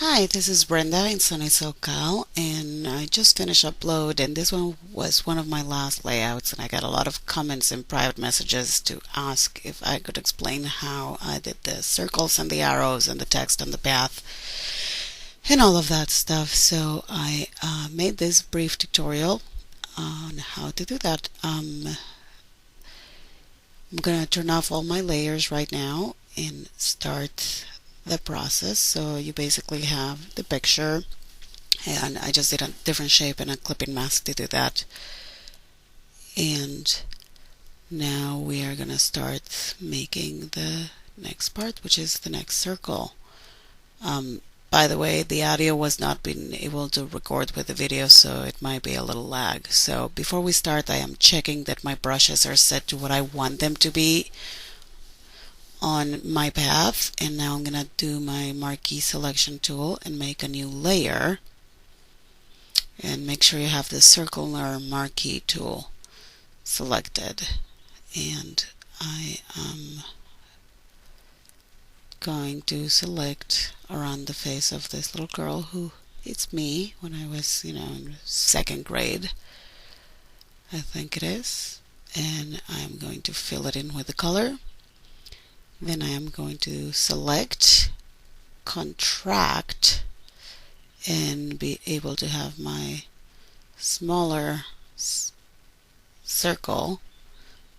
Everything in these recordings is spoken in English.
Hi, this is Brenda in Sunny SoCal, and I just finished upload, and this one was one of my last layouts, and I got a lot of comments and private messages to ask if I could explain how I did the circles and the arrows and the text on the path and all of that stuff. So I made this brief tutorial on how to do that. I'm gonna turn off all my layers right now and start the process. So you basically have the picture, and I just did a different shape and a clipping mask to do that. And now we are gonna start making the next part, which is the next circle. By the way, the audio was not being able to record with the video, so it might be a little lag. So before we start, I am checking that my brushes are set to what I want them to be on my path. And now I'm gonna do my marquee selection tool and make a new layer. And make sure you have the circular marquee tool selected. And I am going to select around the face of this little girl who it's me when I was, in second grade, I think it is. And I'm going to fill it in with the color. Then I am going to select, contract, and be able to have my smaller circle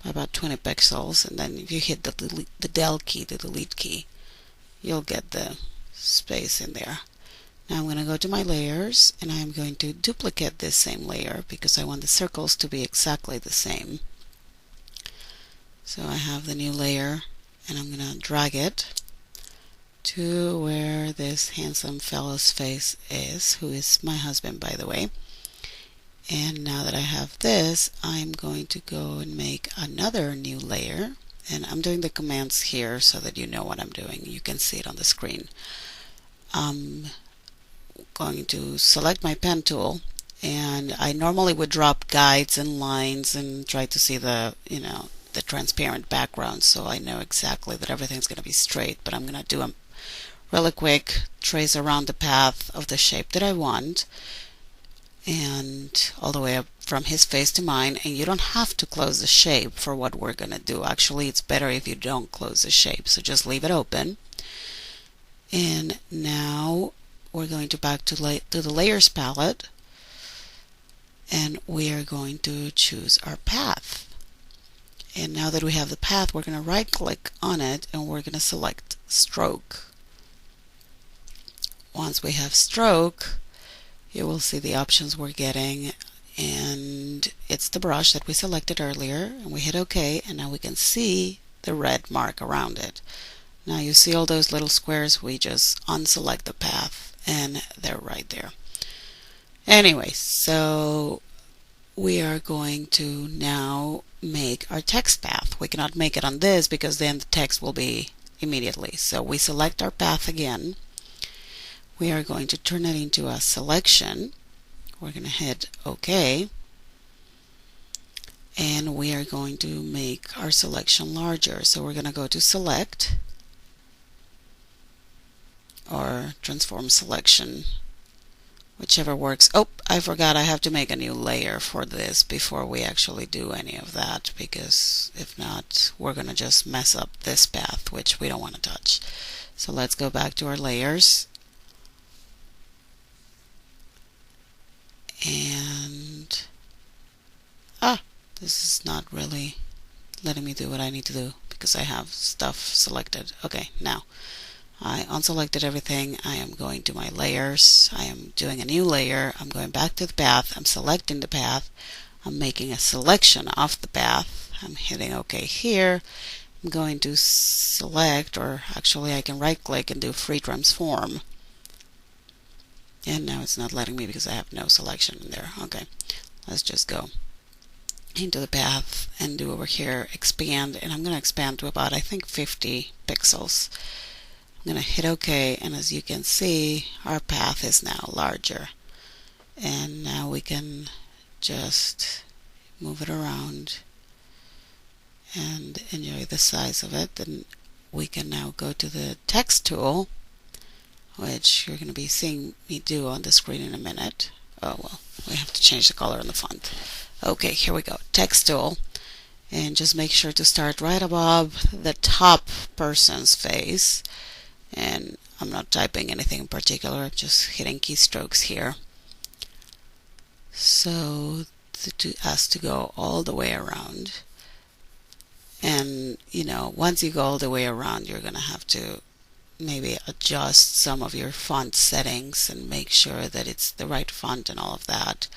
by about 20 pixels, and then if you hit the del key, the delete key, you'll get the space in there. Now I'm going to go to my layers, and I'm going to duplicate this same layer because I want the circles to be exactly the same. So I have the new layer, and I'm going to drag it to where this handsome fellow's face is, who is my husband, by the way. And now that I have this, I'm going to go and make another new layer. And I'm doing the commands here so that you know what I'm doing. You can see it on the screen. I'm going to select my pen tool, and I normally would drop guides and lines and try to see the transparent background, so I know exactly that everything's going to be straight. But I'm going to do a really quick trace around the path of the shape that I want, and all the way up from his face to mine. And you don't have to close the shape for what we're going to do. Actually, it's better if you don't close the shape, so just leave it open. And now we're going to back to the layers palette, and we are going to choose our path. And now that we have the path, we're going to right click on it, and we're going to select stroke. Once we have stroke, you will see the options we're getting, and it's the brush that we selected earlier, and we hit OK, and now we can see the red mark around it. Now you see all those little squares, we just unselect the path, and they're right there. Anyway, so we are going to now make our text path. We cannot make it on this because then the text will be immediately. So we select our path again. We are going to turn it into a selection. We're going to hit OK. And we are going to make our selection larger. So we're going to go to select, or transform selection, whichever works. Oh, I forgot I have to make a new layer for this before we actually do any of that, because if not, we're going to just mess up this path, which we don't want to touch. So let's go back to our layers. And this is not really letting me do what I need to do because I have stuff selected. Okay, now I unselected everything. I am going to my layers. I am doing a new layer. I'm going back to the path. I'm selecting the path. I'm making a selection of the path. I'm hitting OK here. I'm going to select, or actually I can right click and do free transform. And now it's not letting me because I have no selection in there. Okay, let's just go into the path and do over here expand, and I'm going to expand to about, I think, 50 pixels. I'm going to hit OK, and as you can see, our path is now larger. And now we can just move it around and enjoy the size of it. And we can now go to the text tool which you're going to be seeing me do on the screen in a minute. Oh well, we have to change the color on the font. Okay, here we go. Text tool. And just make sure to start right above the top person's face. And I'm not typing anything in particular, I'm just hitting keystrokes here. So it has to go all the way around. And once you go all the way around, you're gonna have to maybe adjust some of your font settings and make sure that it's the right font and all of that.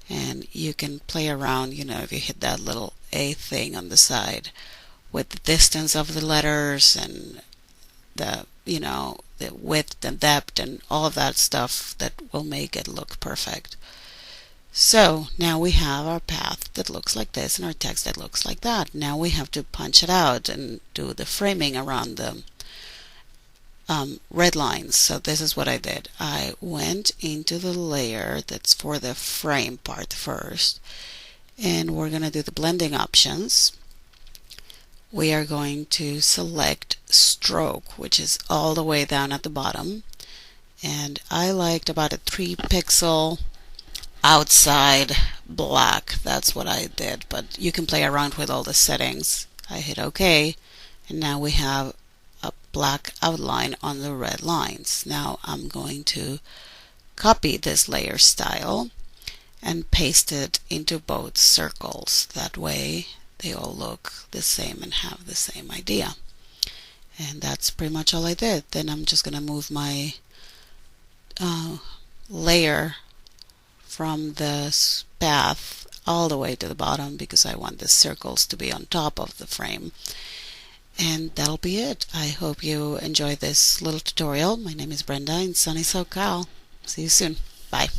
And you can play around, if you hit that little A thing on the side with the distance of the letters and the width and depth and all of that stuff that will make it look perfect. So now we have our path that looks like this and our text that looks like that. Now we have to punch it out and do the framing around the red lines. So this is what I did. I went into the layer that's for the frame part first, and we're going to do the blending options. We are going to select stroke, which is all the way down at the bottom, and I liked about a 3 pixel outside black. That's what I did, but you can play around with all the settings. I hit OK, and now we have a black outline on the red lines. Now I'm going to copy this layer style and paste it into both circles. That way they all look the same and have the same idea. And that's pretty much all I did. Then I'm just going to move my layer from the path all the way to the bottom because I want the circles to be on top of the frame. And that'll be it. I hope you enjoyed this little tutorial. My name is Brenda in sunny SoCal. See you soon. Bye.